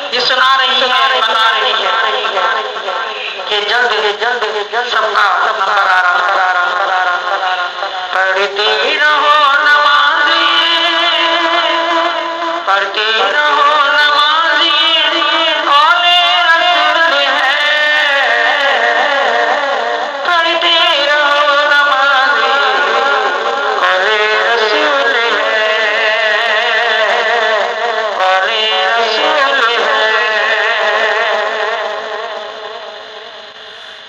ये सुना रही है, बता रही है कि जल्द सबका नंबर आ रहा। पढ़ती रहो नमाज़ी, पढ़ती रहो नमाज़ी, कौले रसूल है। पढ़ती रहो नमाज़ी, कौले रसूल है, कौले रसूल है।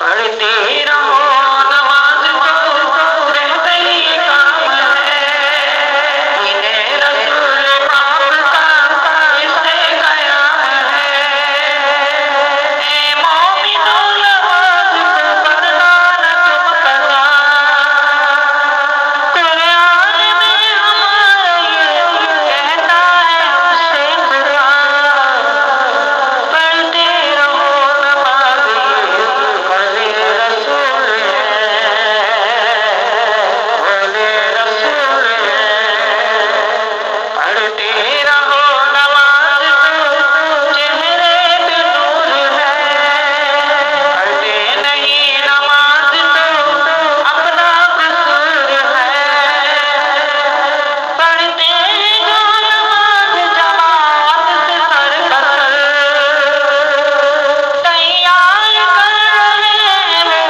पढ़ती रहो नमाज को रहते ही काम है। इन्हें रसूल पाक का इससे कयाम है। ए मोमिनो नमाज को पढ़ना न तुम कज़ा। कुरान में हमारा ये कहता है हमसे खुदा। पढ़ते रहो नमाज, कौले रसूल है, कौले रसूल है। पढ़ते रहो नमाज तो चेहरे पे नूर है। पढ़ते नहीं नमाज तो अपना कसूर है। पढ़ते जो नमाज जमात से सर कसर, तैयार कर रहे हो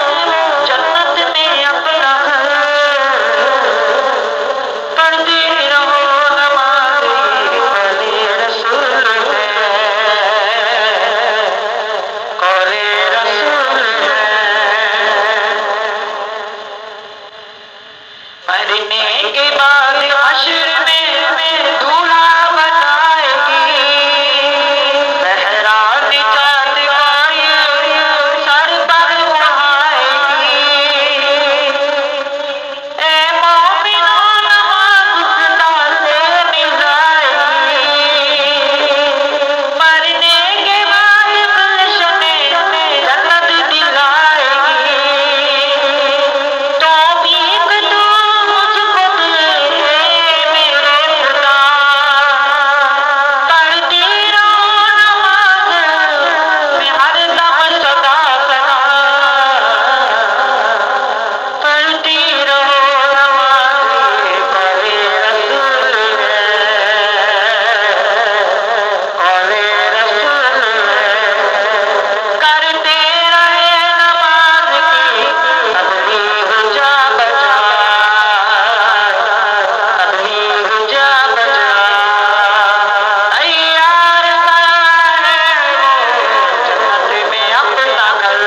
जन्नत में अपना घर। पढ़ते रहो नमाज़, कौले रसूल है, कौले रसूल है। मरने के बाद हश्र में दूल्हा बताएगी, बहरान जात आई सर पर उठाएगी। ए मोमिनो नमाज खुदा से मिल जाएगी। मरने के बाद गुलशने जन्नत दिलाएगी। तौफीक दो मुझको दे मेरे खुदा। पढ़ती रहो नमाज में हरदम सदा सदा। पढ़ती रहो नमाज़, कौले रसूल है, कौले रसूल है। करते रहे नमाज की तबलीग जा बजा, तबलीग जा बजा। तैयार करा है वो जन्नत में अपना घर,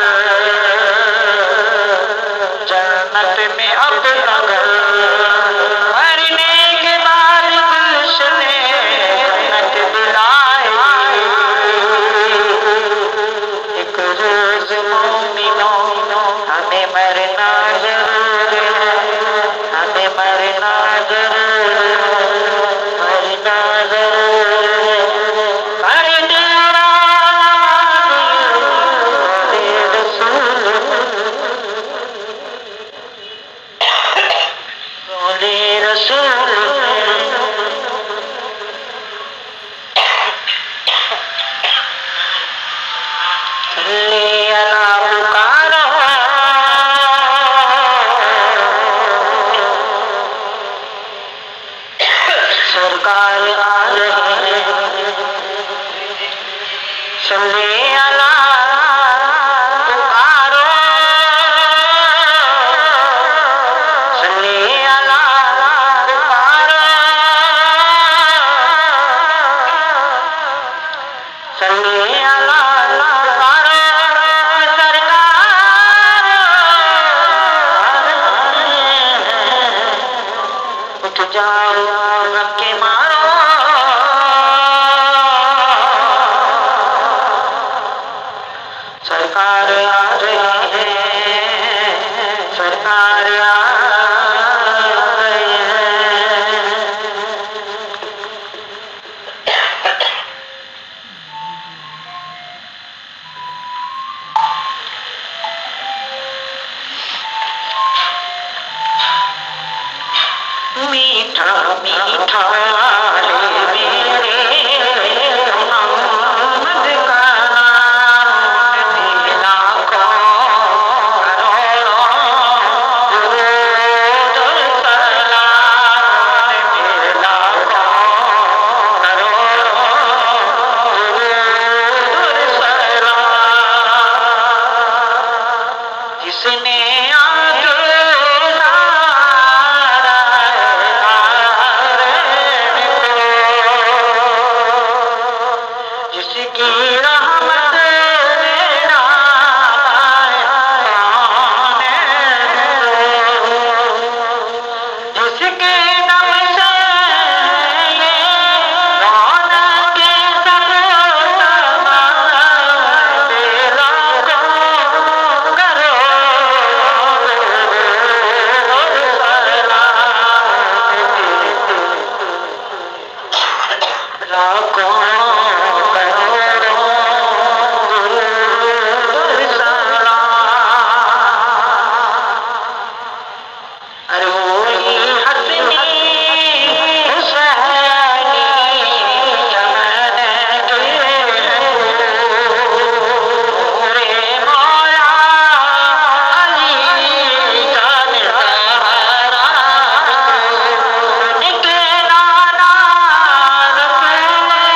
जन्नत में अपना घर। मरने के बाद गुलशने जन्नत दिलाएगी। एक रोज मोमिनो हमें मरना जरूर है, हमें मरना जरूर है, मरना जरूर है। पढ़ते रहो नमाज़, कौले रसूल है, कौले रसूल है। सल्ली अला पुकारो, सरकार आ रहे हैं। सल्ली अला पुकारो, सल्ली अला पुकारो, सल्ली अला पुकारो। सरकार उठ जाओ रखे मारो। सरकार आ रही है, सरकार आ रही है। लाखों करोड़ों गुलज़ारा। अरे वही हसनी हुसैनी जमाने के नूरे मौला अली का निज़ारा। निकला ना रब ने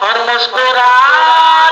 और मुस्कुराते